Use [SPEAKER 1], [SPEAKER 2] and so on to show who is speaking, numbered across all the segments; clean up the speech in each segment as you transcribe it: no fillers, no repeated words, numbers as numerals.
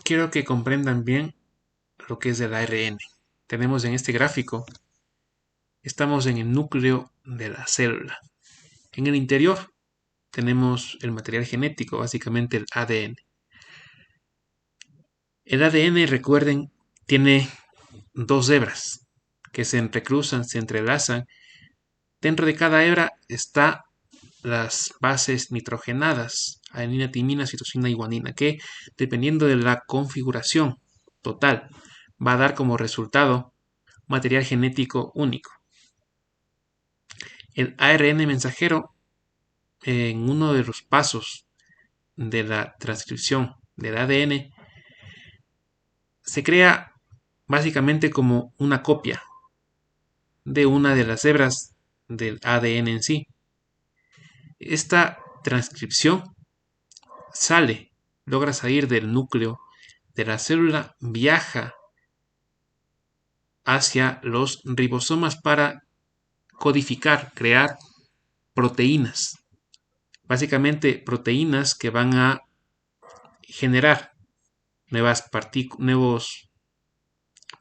[SPEAKER 1] quiero que comprendan bien lo que es el ARN. Tenemos en este gráfico, estamos en el núcleo de la célula. En el interior tenemos el material genético, básicamente el ADN. El ADN, recuerden, tiene dos hebras que se entrecruzan, se entrelazan. Dentro de cada hebra está las bases nitrogenadas, adenina, timina, citosina y guanina, que dependiendo de la configuración total va a dar como resultado material genético único. El ARN mensajero, en uno de los pasos de la transcripción del ADN, se crea básicamente como una copia de una de las hebras del ADN en sí. Esta transcripción logra salir del núcleo de la célula, viaja hacia los ribosomas para codificar, crear proteínas. Básicamente proteínas que van a generar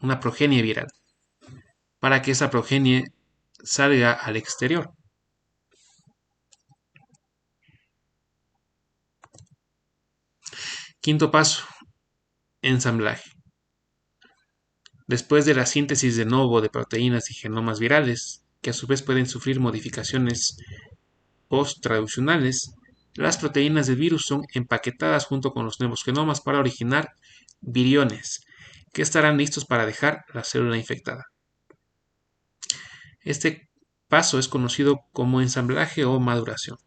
[SPEAKER 1] una progenie viral para que esa progenie salga al exterior. Quinto paso, ensamblaje. Después de la síntesis de novo de proteínas y genomas virales, que a su vez pueden sufrir modificaciones post-traduccionales, las proteínas del virus son empaquetadas junto con los nuevos genomas para originar viriones, que estarán listos para dejar la célula infectada. Este paso es conocido como ensamblaje o maduración.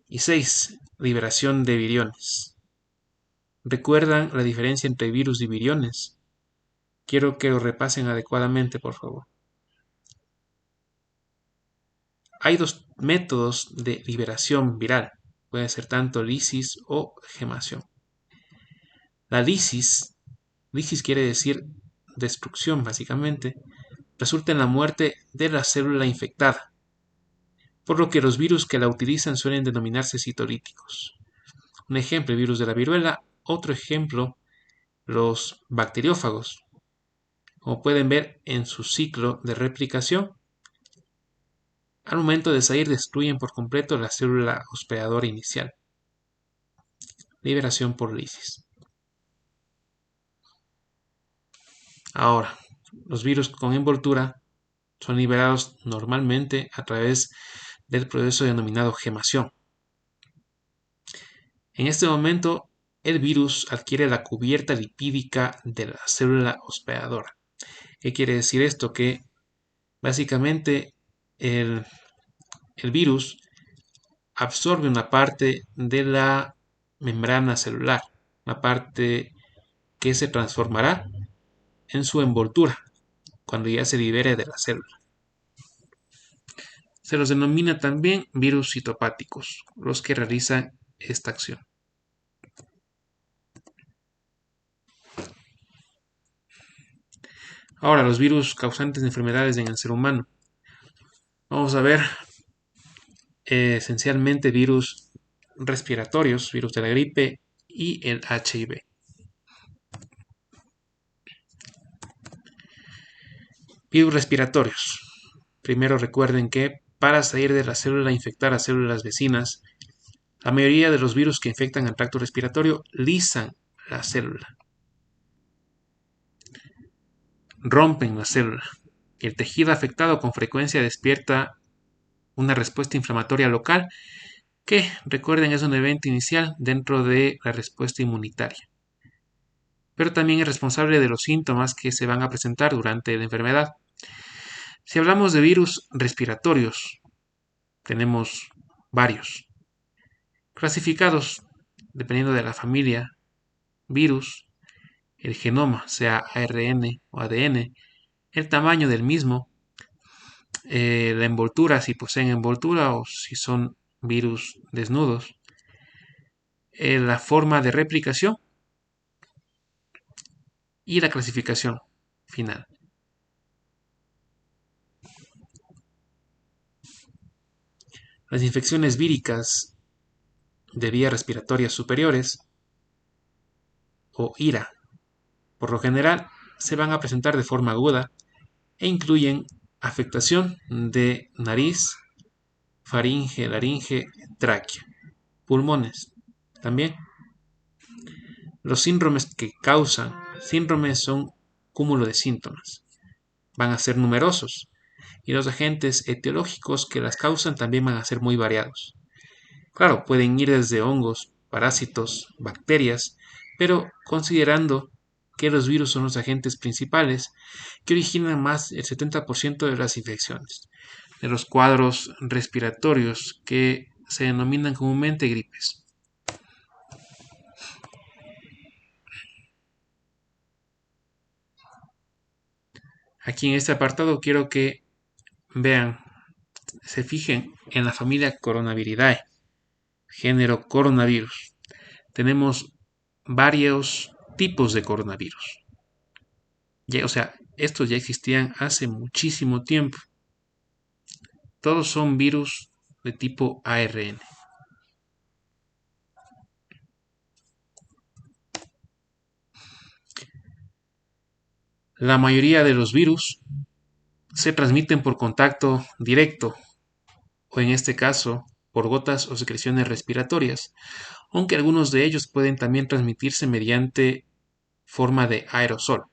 [SPEAKER 1] Y 6. Liberación de viriones. ¿Recuerdan la diferencia entre virus y viriones? Quiero que lo repasen adecuadamente, por favor. Hay dos métodos de liberación viral. Puede ser tanto lisis o gemación. La lisis quiere decir destrucción, básicamente, resulta en la muerte de la célula infectada, por lo que los virus que la utilizan suelen denominarse citolíticos. Un ejemplo, el virus de la viruela. Otro ejemplo, los bacteriófagos. Como pueden ver en su ciclo de replicación, al momento de salir destruyen por completo la célula hospedadora inicial. Liberación por lisis. Ahora, los virus con envoltura son liberados normalmente a través del proceso denominado gemación. En este momento, el virus adquiere la cubierta lipídica de la célula hospedadora. ¿Qué quiere decir esto? Que básicamente el virus absorbe una parte de la membrana celular, una parte que se transformará en su envoltura cuando ya se libere de la célula. Se los denomina también virus citopáticos, los que realizan esta acción. Ahora, los virus causantes de enfermedades en el ser humano. Vamos a ver esencialmente virus respiratorios, virus de la gripe y el HIV. Virus respiratorios. Primero recuerden que para salir de la célula e infectar a células vecinas, la mayoría de los virus que infectan el tracto respiratorio lisan la célula, rompen la célula. Y el tejido afectado con frecuencia despierta una respuesta inflamatoria local que, recuerden, es un evento inicial dentro de la respuesta inmunitaria. Pero también es responsable de los síntomas que se van a presentar durante la enfermedad. Si hablamos de virus respiratorios, tenemos varios, clasificados dependiendo de la familia virus, el genoma, sea ARN o ADN, el tamaño del mismo, la envoltura, si poseen envoltura o si son virus desnudos, la forma de replicación y la clasificación final. Las infecciones víricas de vías respiratorias superiores o ira. Por lo general, se van a presentar de forma aguda e incluyen afectación de nariz, faringe, laringe, tráquea, pulmones. También los síndromes que causan síndromes son cúmulo de síntomas. Van a ser numerosos y los agentes etiológicos que las causan también van a ser muy variados. Claro, pueden ir desde hongos, parásitos, bacterias, pero considerando que los virus son los agentes principales que originan más del 70% de las infecciones, de los cuadros respiratorios que se denominan comúnmente gripes. Aquí en este apartado quiero que vean, se fijen en la familia Coronaviridae, género coronavirus. Tenemos varios tipos de coronavirus. O sea, estos ya existían hace muchísimo tiempo. Todos son virus de tipo ARN. La mayoría de los virus se transmiten por contacto directo o en este caso por gotas o secreciones respiratorias, aunque algunos de ellos pueden también transmitirse mediante forma de aerosol,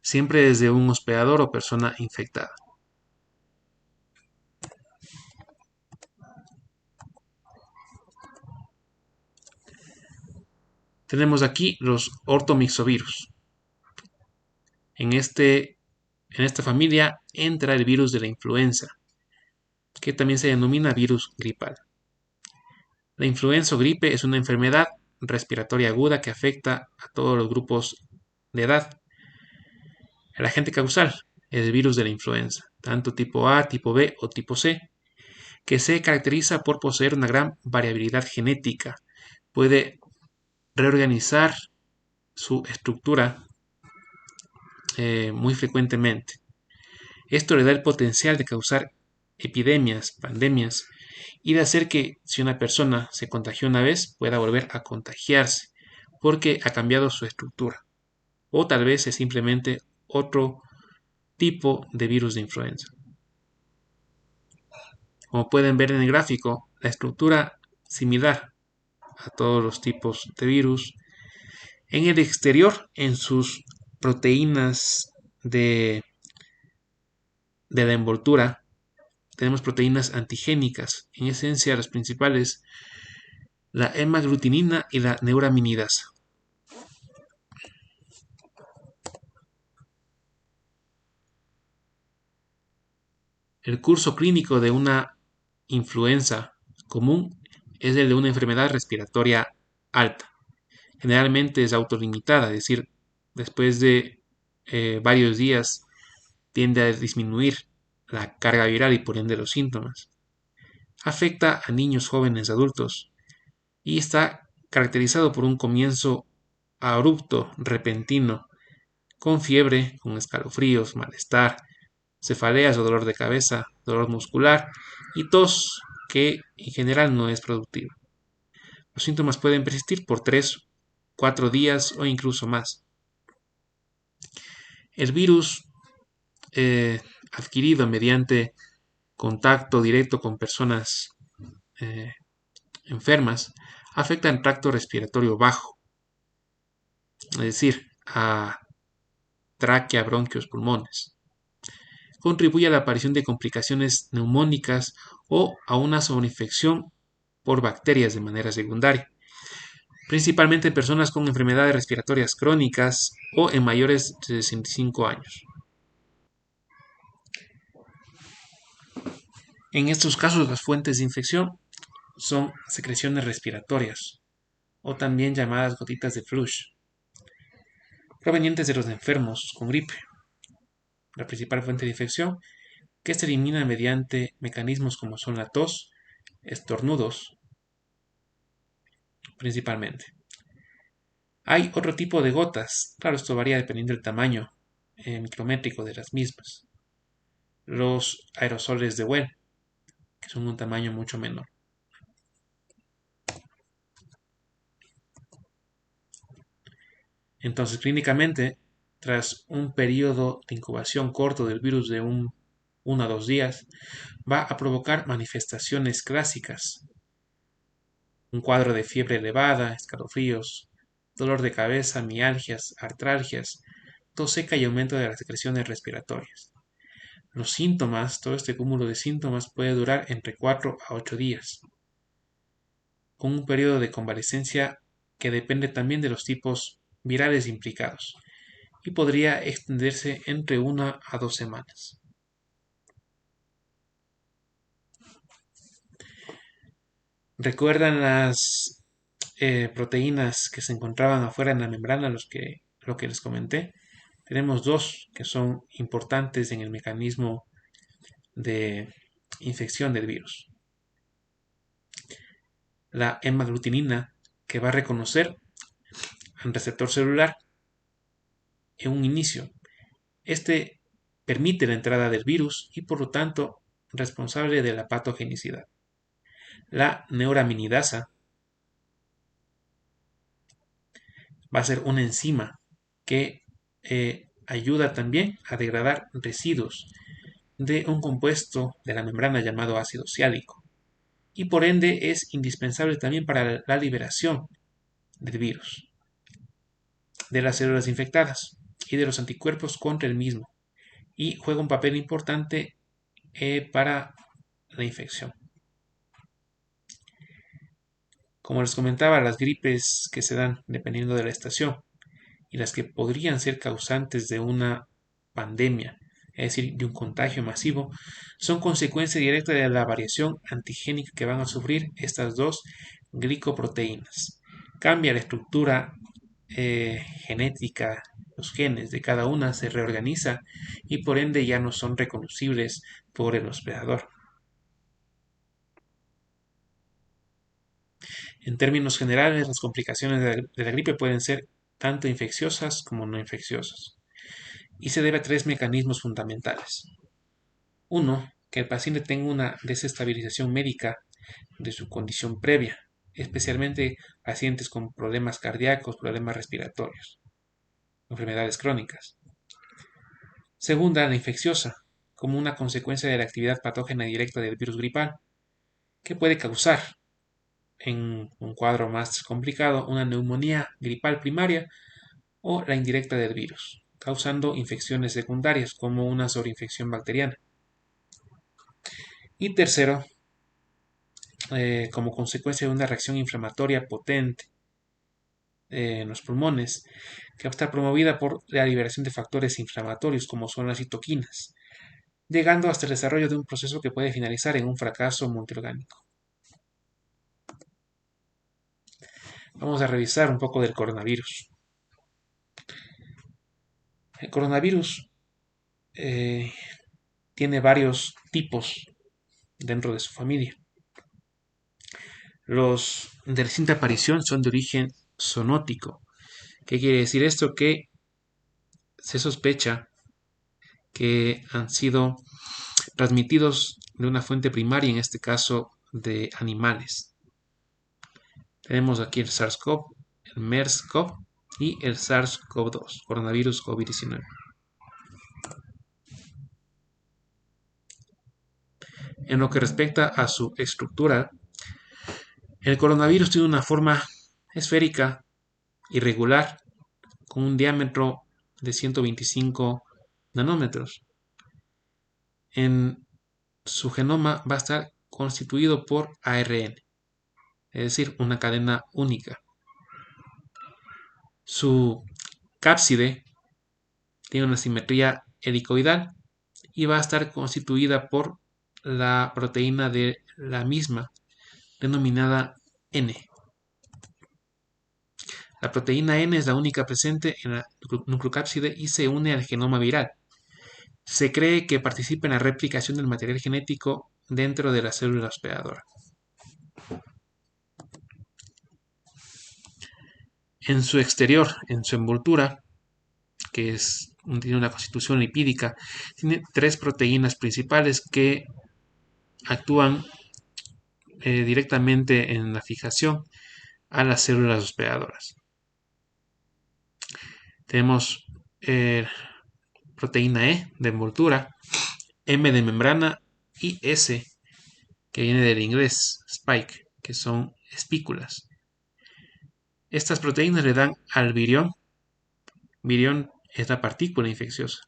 [SPEAKER 1] siempre desde un hospedador o persona infectada. Tenemos aquí los ortomixovirus. En esta familia entra el virus de la influenza, que también se denomina virus gripal. La influenza o gripe es una enfermedad respiratoria aguda que afecta a todos los grupos de edad. El agente causal es el virus de la influenza, tanto tipo A, tipo B o tipo C, que se caracteriza por poseer una gran variabilidad genética. Puede reorganizar su estructura muy frecuentemente. Esto le da el potencial de causar epidemias, pandemias y de hacer que si una persona se contagió una vez pueda volver a contagiarse porque ha cambiado su estructura. O tal vez es simplemente otro tipo de virus de influenza. Como pueden ver en el gráfico, la estructura similar a todos los tipos de virus. En el exterior, en sus proteínas de la envoltura, tenemos proteínas antigénicas. En esencia, las principales, la hemaglutinina y la neuraminidasa. El curso clínico de una influenza común es el de una enfermedad respiratoria alta. Generalmente es autolimitada, es decir, después de varios días tiende a disminuir la carga viral y por ende los síntomas. Afecta a niños, jóvenes, adultos y está caracterizado por un comienzo abrupto, repentino, con fiebre, con escalofríos, malestar, cefaleas o dolor de cabeza, dolor muscular y tos que en general no es productiva. Los síntomas pueden persistir por 3, 4 días o incluso más. El virus adquirido mediante contacto directo con personas eh, enfermas afecta el tracto respiratorio bajo, es decir, a tráquea, bronquios, pulmones. Contribuye a la aparición de complicaciones neumónicas o a una sobreinfección por bacterias de manera secundaria, principalmente en personas con enfermedades respiratorias crónicas o en mayores de 65 años. En estos casos, las fuentes de infección son secreciones respiratorias o también llamadas gotitas de flush, provenientes de los enfermos con gripe. La principal fuente de infección que se elimina mediante mecanismos como son la tos, estornudos, principalmente. Hay otro tipo de gotas, claro, esto varía dependiendo del tamaño micrométrico de las mismas. Los aerosoles de Well, que son un tamaño mucho menor. Entonces, clínicamente, tras un periodo de incubación corto del virus de 1 a 2 días, va a provocar manifestaciones clásicas: un cuadro de fiebre elevada, escalofríos, dolor de cabeza, mialgias, artralgias, tos seca y aumento de las secreciones respiratorias. Los síntomas, todo este cúmulo de síntomas puede durar entre 4 a 8 días, con un periodo de convalecencia que depende también de los tipos virales implicados y podría extenderse entre 1 a 2 semanas. ¿Recuerdan las proteínas que se encontraban afuera en la membrana, lo que les comenté? Tenemos dos que son importantes en el mecanismo de infección del virus. La hemaglutinina, que va a reconocer al receptor celular en un inicio. Este permite la entrada del virus y por lo tanto responsable de la patogenicidad. La neuraminidasa va a ser una enzima que ayuda también a degradar residuos de un compuesto de la membrana llamado ácido siálico y por ende es indispensable también para la liberación del virus, de las células infectadas y de los anticuerpos contra el mismo, y juega un papel importante para la infección. Como les comentaba, las gripes que se dan dependiendo de la estación y las que podrían ser causantes de una pandemia, es decir, de un contagio masivo, son consecuencia directa de la variación antigénica que van a sufrir estas dos glicoproteínas. Cambia la estructura genética, los genes de cada una se reorganiza y por ende ya no son reconocibles por el hospedador. En términos generales, las complicaciones de la gripe pueden ser tanto infecciosas como no infecciosas, y se debe a tres mecanismos fundamentales. Uno, que el paciente tenga una desestabilización médica de su condición previa, especialmente pacientes con problemas cardíacos, problemas respiratorios, enfermedades crónicas. Segunda, la infecciosa, como una consecuencia de la actividad patógena directa del virus gripal, que puede causar, en un cuadro más complicado, una neumonía gripal primaria o la indirecta del virus, causando infecciones secundarias como una sobreinfección bacteriana. Y tercero, como consecuencia de una reacción inflamatoria potente en los pulmones, que va a estar promovida por la liberación de factores inflamatorios como son las citoquinas, llegando hasta el desarrollo de un proceso que puede finalizar en un fracaso multiorgánico. Vamos a revisar un poco del coronavirus. El coronavirus tiene varios tipos dentro de su familia. Los de reciente aparición son de origen zoonótico. ¿Qué quiere decir esto? Que se sospecha que han sido transmitidos de una fuente primaria, en este caso de animales. Tenemos aquí el SARS-CoV, el MERS-CoV y el SARS-CoV-2, coronavirus COVID-19. En lo que respecta a su estructura, el coronavirus tiene una forma esférica, irregular, con un diámetro de 125 nanómetros. En su genoma va a estar constituido por ARN, es decir, una cadena única. Su cápside tiene una simetría helicoidal y va a estar constituida por la proteína de la misma, denominada N. La proteína N es la única presente en la nucleocápside y se une al genoma viral. Se cree que participa en la replicación del material genético dentro de la célula hospedadora. En su exterior, en su envoltura, que tiene una constitución lipídica, tiene tres proteínas principales que actúan directamente en la fijación a las células hospedadoras. Tenemos proteína E de envoltura, M de membrana y S que viene del inglés spike, que son espículas. Estas proteínas le dan al virión, virión es la partícula infecciosa,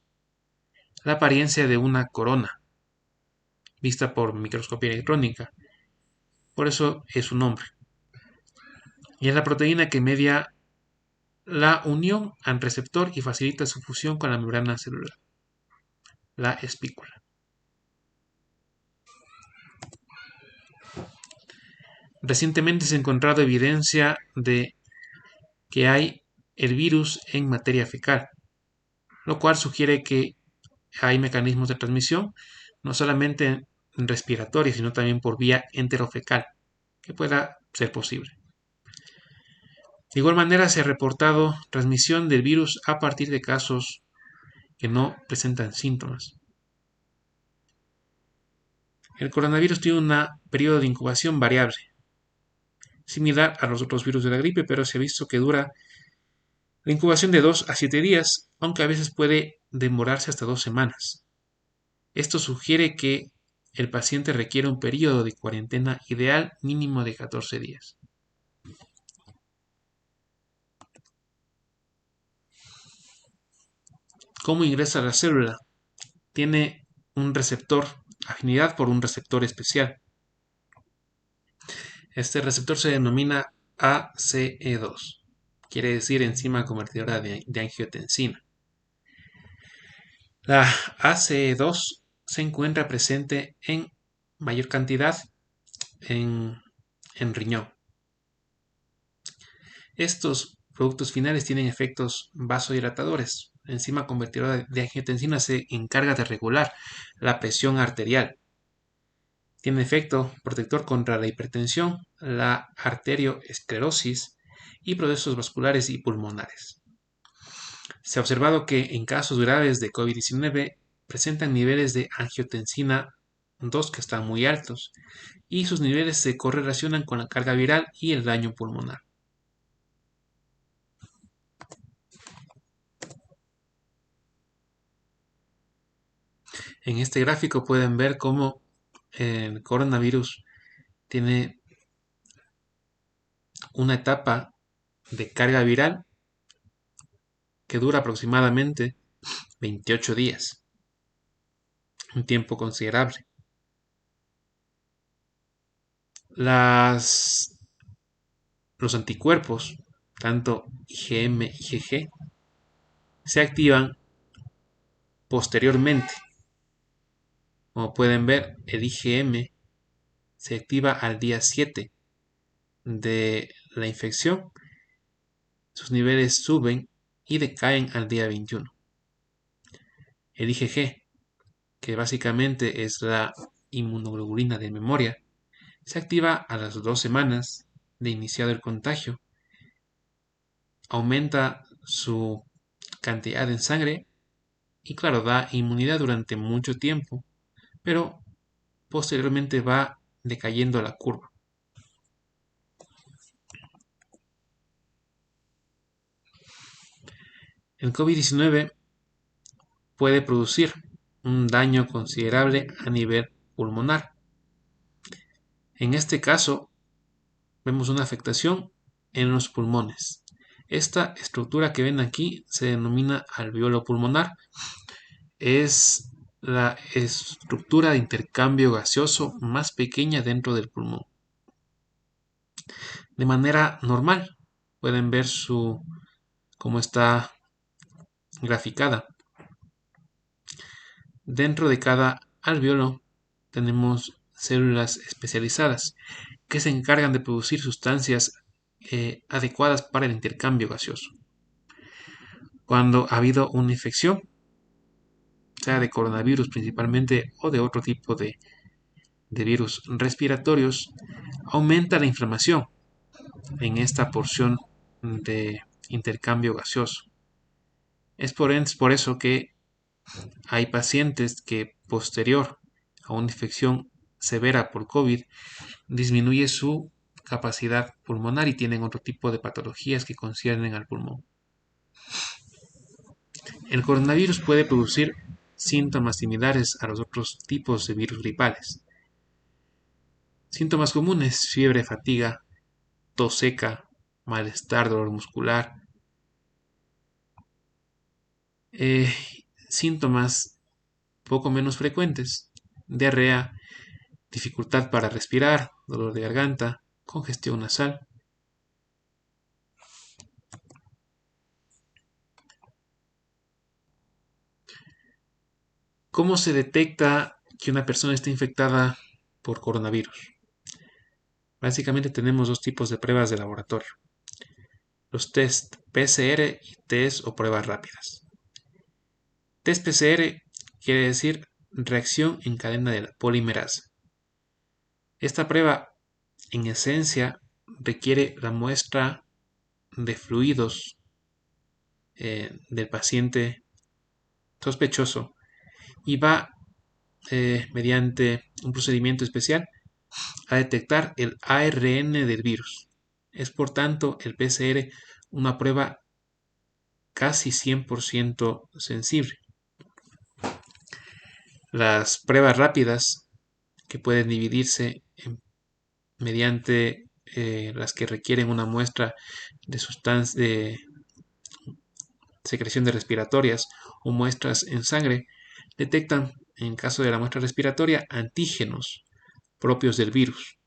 [SPEAKER 1] la apariencia de una corona, vista por microscopía electrónica, por eso es su nombre. Y es la proteína que media la unión al receptor y facilita su fusión con la membrana celular, la espícula. Recientemente se ha encontrado evidencia de que hay el virus en materia fecal, lo cual sugiere que hay mecanismos de transmisión, no solamente respiratorios, sino también por vía enterofecal, que pueda ser posible. De igual manera, se ha reportado transmisión del virus a partir de casos que no presentan síntomas. El coronavirus tiene un periodo de incubación variable, similar a los otros virus de la gripe, pero se ha visto que dura la incubación de 2 a 7 días, aunque a veces puede demorarse hasta 2 semanas. Esto sugiere que el paciente requiere un periodo de cuarentena ideal mínimo de 14 días. ¿Cómo ingresa a la célula? Tiene un receptor, afinidad por un receptor especial. Este receptor se denomina ACE2, quiere decir enzima convertidora de angiotensina. La ACE2 se encuentra presente en mayor cantidad en riñón. Estos productos finales tienen efectos vasodilatadores. La enzima convertidora de angiotensina se encarga de regular la presión arterial. Tiene efecto protector contra la hipertensión, la arterioesclerosis y procesos vasculares y pulmonares. Se ha observado que en casos graves de COVID-19 presentan niveles de angiotensina 2 que están muy altos y sus niveles se correlacionan con la carga viral y el daño pulmonar. En este gráfico pueden ver cómo el coronavirus tiene una etapa de carga viral que dura aproximadamente 28 días, un tiempo considerable. Los anticuerpos, tanto IgM y IgG, se activan posteriormente. Como pueden ver, el IgM se activa al día 7 de la infección, sus niveles suben y decaen al día 21. El IgG, que básicamente es la inmunoglobulina de memoria, se activa a las 2 semanas de iniciado el contagio, aumenta su cantidad en sangre y claro, da inmunidad durante mucho tiempo, pero posteriormente va decayendo la curva. El COVID-19 puede producir un daño considerable a nivel pulmonar. En este caso, vemos una afectación en los pulmones. Esta estructura que ven aquí se denomina alveolo pulmonar. Es la estructura de intercambio gaseoso más pequeña dentro del pulmón. De manera normal, pueden ver cómo está graficada. Dentro de cada alveolo tenemos células especializadas que se encargan de producir sustancias adecuadas para el intercambio gaseoso. Cuando ha habido una infección, sea de coronavirus principalmente o de otro tipo de virus respiratorios, aumenta la inflamación en esta porción de intercambio gaseoso. Es por eso que hay pacientes que posterior a una infección severa por COVID disminuye su capacidad pulmonar y tienen otro tipo de patologías que conciernen al pulmón. El coronavirus puede producir síntomas similares a los otros tipos de virus gripales. Síntomas comunes: fiebre, fatiga, tos seca, malestar, dolor muscular. Eh, Síntomas poco menos frecuentes: diarrea, dificultad para respirar, dolor de garganta, congestión nasal. ¿Cómo se detecta que una persona está infectada por coronavirus? Básicamente tenemos dos tipos de pruebas de laboratorio: los test PCR y test o pruebas rápidas. Test PCR quiere decir reacción en cadena de la polimerasa. Esta prueba, en esencia, requiere la muestra de fluidos del paciente sospechoso y va mediante un procedimiento especial a detectar el ARN del virus. Es por tanto el PCR una prueba casi 100% sensible. Las pruebas rápidas, que pueden dividirse mediante las que requieren una muestra de secreción de respiratorias o muestras en sangre, detectan, en caso de la muestra respiratoria, antígenos propios del virus.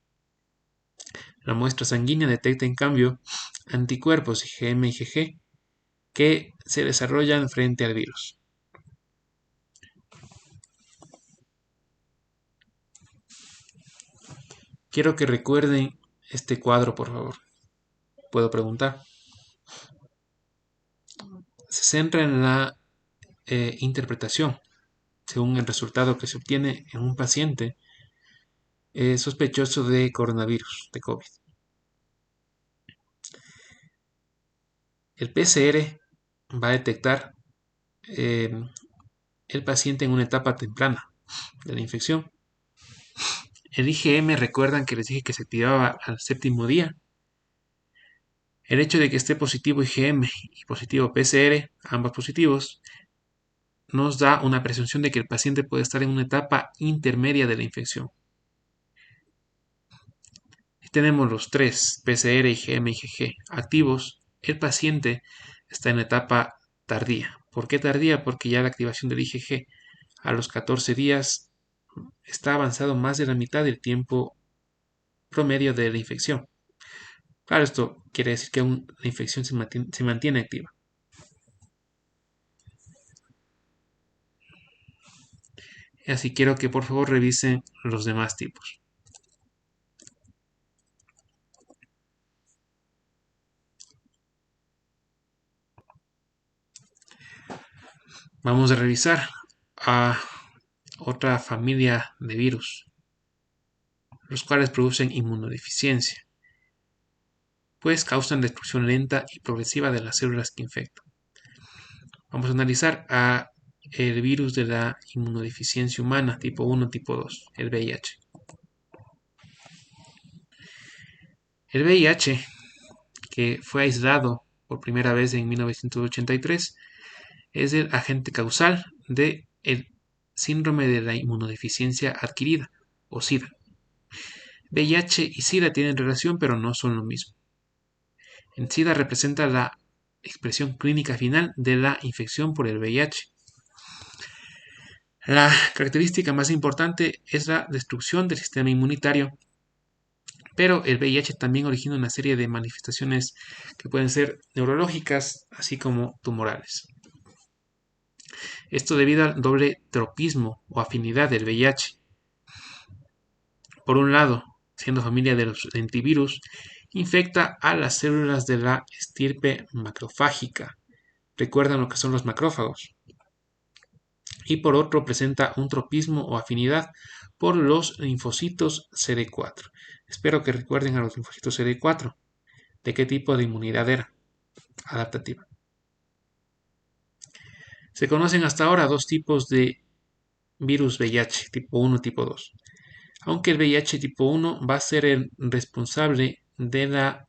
[SPEAKER 1] La muestra sanguínea detecta, en cambio, anticuerpos IgM y IgG que se desarrollan frente al virus. Quiero que recuerden este cuadro, por favor. ¿Puedo preguntar? Se centra en la interpretación, según el resultado que se obtiene en un paciente sospechoso de coronavirus, de COVID. El PCR va a detectar eh, el paciente en una etapa temprana de la infección. El IgM, recuerdan que les dije que se activaba al séptimo día. El hecho de que esté positivo IgM y positivo PCR, ambos positivos, nos da una presunción de que el paciente puede estar en una etapa intermedia de la infección. Si tenemos los tres, PCR, IgM y IgG, activos, el paciente está en la etapa tardía. ¿Por qué tardía? Porque ya la activación del IgG a los 14 días está avanzado más de la mitad del tiempo promedio de la infección. Claro, esto quiere decir que aún la infección se mantiene activa. Así quiero que por favor revisen los demás tipos. Vamos a revisar a otra familia de virus, los cuales producen inmunodeficiencia, pues causan destrucción lenta y progresiva de las células que infectan. Vamos a analizar a el virus de la inmunodeficiencia humana tipo 1, tipo 2, el VIH. El VIH, que fue aislado por primera vez en 1983, es el agente causal del síndrome de la inmunodeficiencia adquirida, o SIDA. VIH y SIDA tienen relación, pero no son lo mismo. En SIDA representa la expresión clínica final de la infección por el VIH. La característica más importante es la destrucción del sistema inmunitario, pero el VIH también origina una serie de manifestaciones que pueden ser neurológicas, así como tumorales. Esto debido al doble tropismo o afinidad del VIH. Por un lado, siendo familia de los lentivirus, infecta a las células de la estirpe macrofágica. ¿Recuerdan lo que son los macrófagos? Y por otro, presenta un tropismo o afinidad por los linfocitos CD4. Espero que recuerden a los linfocitos CD4. ¿De qué tipo de inmunidad era? Adaptativa. Se conocen hasta ahora dos tipos de virus VIH, tipo 1 y tipo 2. Aunque el VIH tipo 1 va a ser el responsable de la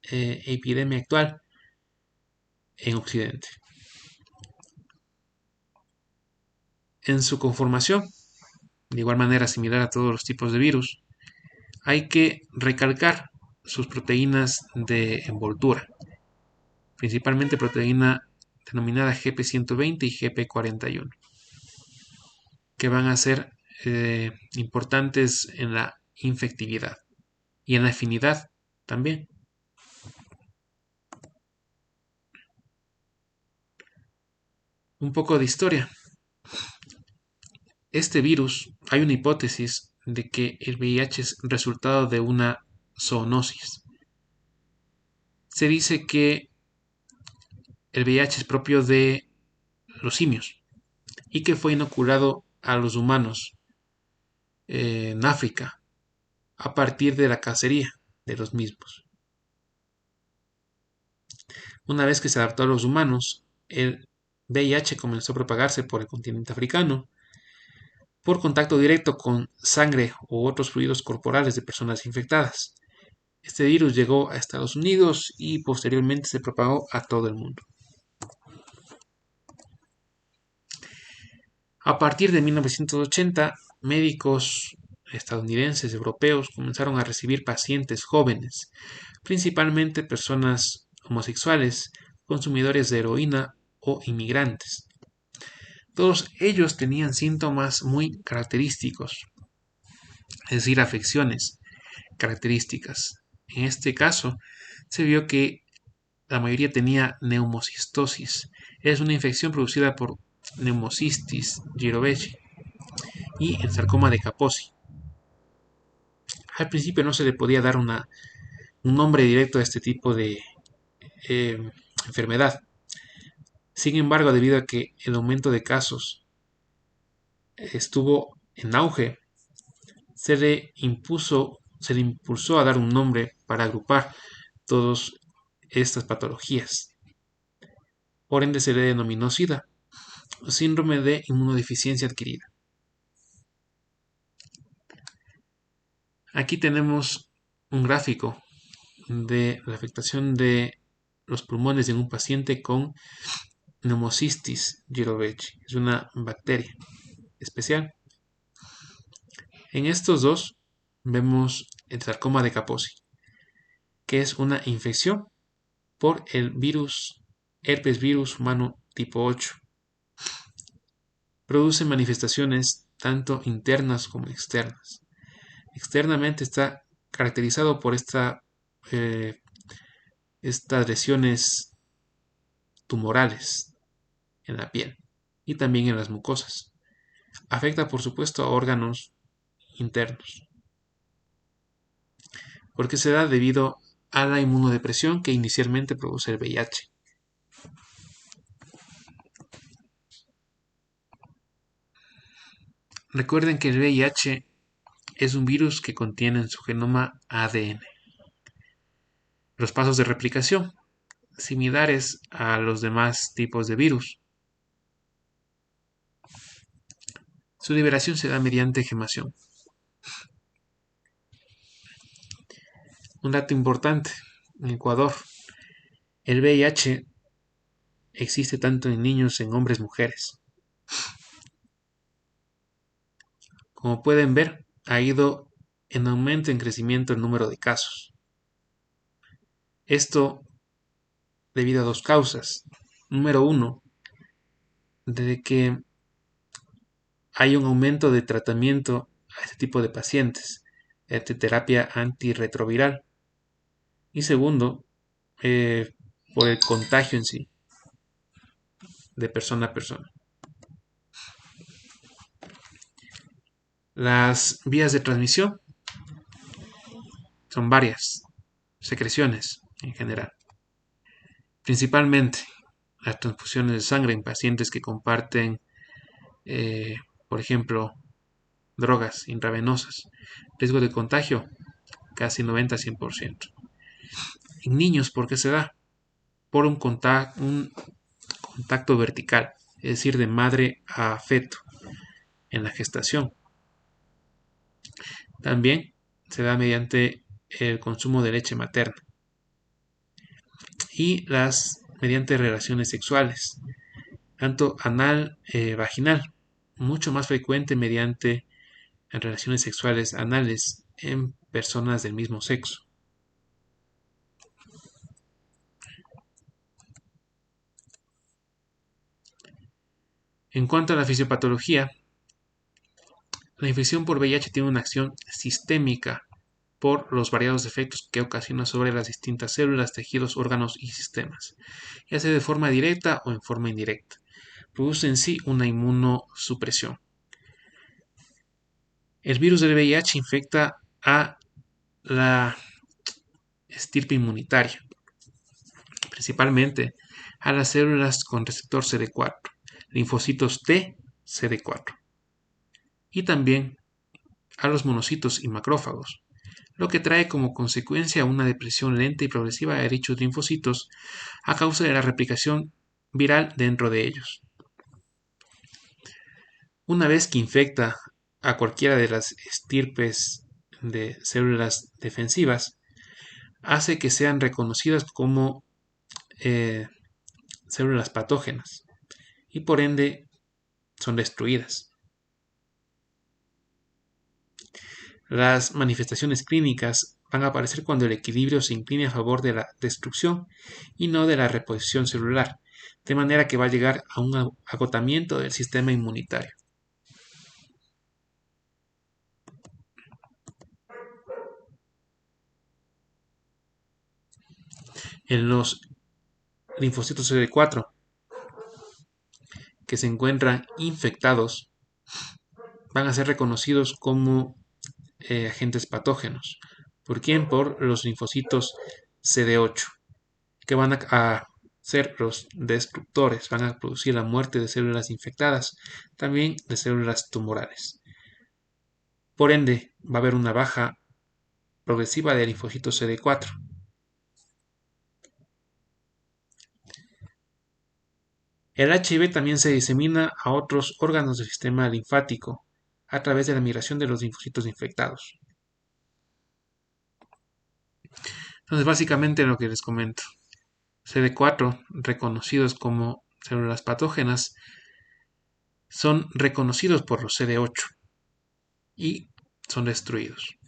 [SPEAKER 1] epidemia actual en Occidente. En su conformación, de igual manera similar a todos los tipos de virus, hay que recalcar sus proteínas de envoltura, principalmente proteína denominada GP120 y GP41, que van a ser importantes en la infectividad y en la afinidad también. Un poco de historia. Este virus, hay una hipótesis de que el VIH es resultado de una zoonosis. Se dice que el VIH es propio de los simios y que fue inoculado a los humanos en África a partir de la cacería de los mismos. Una vez que se adaptó a los humanos, el VIH comenzó a propagarse por el continente africano por contacto directo con sangre u otros fluidos corporales de personas infectadas. Este virus llegó a Estados Unidos y posteriormente se propagó a todo el mundo. A partir de 1980, médicos estadounidenses y europeos comenzaron a recibir pacientes jóvenes, principalmente personas homosexuales, consumidores de heroína o inmigrantes. Todos ellos tenían síntomas muy característicos, es decir, afecciones características. En este caso, se vio que la mayoría tenía neumocistosis. Es una infección producida por Pneumocystis jirovecii y el sarcoma de Kaposi. Al principio no se le podía dar un nombre directo a este tipo de eh, enfermedad. Sin embargo, debido a que el aumento de casos estuvo en auge, se le impulsó a dar un nombre para agrupar todas estas patologías. Por ende se le denominó SIDA, síndrome de inmunodeficiencia adquirida. Aquí tenemos un gráfico de la afectación de los pulmones de un paciente con Pneumocystis jirovecii. Es una bacteria especial. En estos dos vemos el sarcoma de Kaposi, que es una infección por el virus herpes virus humano tipo 8. Produce manifestaciones tanto internas como externas. Externamente está caracterizado por estas lesiones tumorales en la piel y también en las mucosas. Afecta, por supuesto, a órganos internos, porque se da debido a la inmunodepresión que inicialmente produce el VIH. Recuerden que el VIH es un virus que contiene en su genoma ADN. Los pasos de replicación, similares a los demás tipos de virus. Su liberación se da mediante gemación. Un dato importante, en Ecuador, el VIH existe tanto en niños, en hombres, mujeres. Como pueden ver, ha ido en aumento, en crecimiento el número de casos. Esto debido a dos causas. Número uno, de que hay un aumento de tratamiento a este tipo de pacientes, de terapia antirretroviral. Y segundo, por el contagio en sí, de persona a persona. Las vías de transmisión son varias, secreciones en general. Principalmente las transfusiones de sangre en pacientes que comparten, por ejemplo, drogas intravenosas. Riesgo de contagio, casi 90-100%. En niños, ¿por qué se da? Por un contacto vertical, es decir, de madre a feto en la gestación. También se da mediante el consumo de leche materna y mediante relaciones sexuales, tanto anal, vaginal, mucho más frecuente mediante relaciones sexuales anales en personas del mismo sexo. En cuanto a la fisiopatología, la infección por VIH tiene una acción sistémica por los variados efectos que ocasiona sobre las distintas células, tejidos, órganos y sistemas, ya sea de forma directa o en forma indirecta. Produce en sí una inmunosupresión. El virus del VIH infecta a la estirpe inmunitaria, principalmente a las células con receptor CD4, linfocitos T, CD4, y también a los monocitos y macrófagos, lo que trae como consecuencia una depresión lenta y progresiva de dichos linfocitos a causa de la replicación viral dentro de ellos. Una vez que infecta a cualquiera de las estirpes de células defensivas, hace que sean reconocidas como células patógenas y por ende son destruidas. Las manifestaciones clínicas van a aparecer cuando el equilibrio se incline a favor de la destrucción y no de la reposición celular, de manera que va a llegar a un agotamiento del sistema inmunitario. En los linfocitos CD4 que se encuentran infectados van a ser reconocidos como agentes patógenos. ¿Por quién? Por los linfocitos CD8, que van a ser los destructores, van a producir la muerte de células infectadas, también de células tumorales. Por ende, va a haber una baja progresiva del linfocito CD4. El HIV también se disemina a otros órganos del sistema linfático a través de la migración de los linfocitos infectados. Entonces, básicamente lo que les comento. CD4, reconocidos como células patógenas, son reconocidos por los CD8 y son destruidos.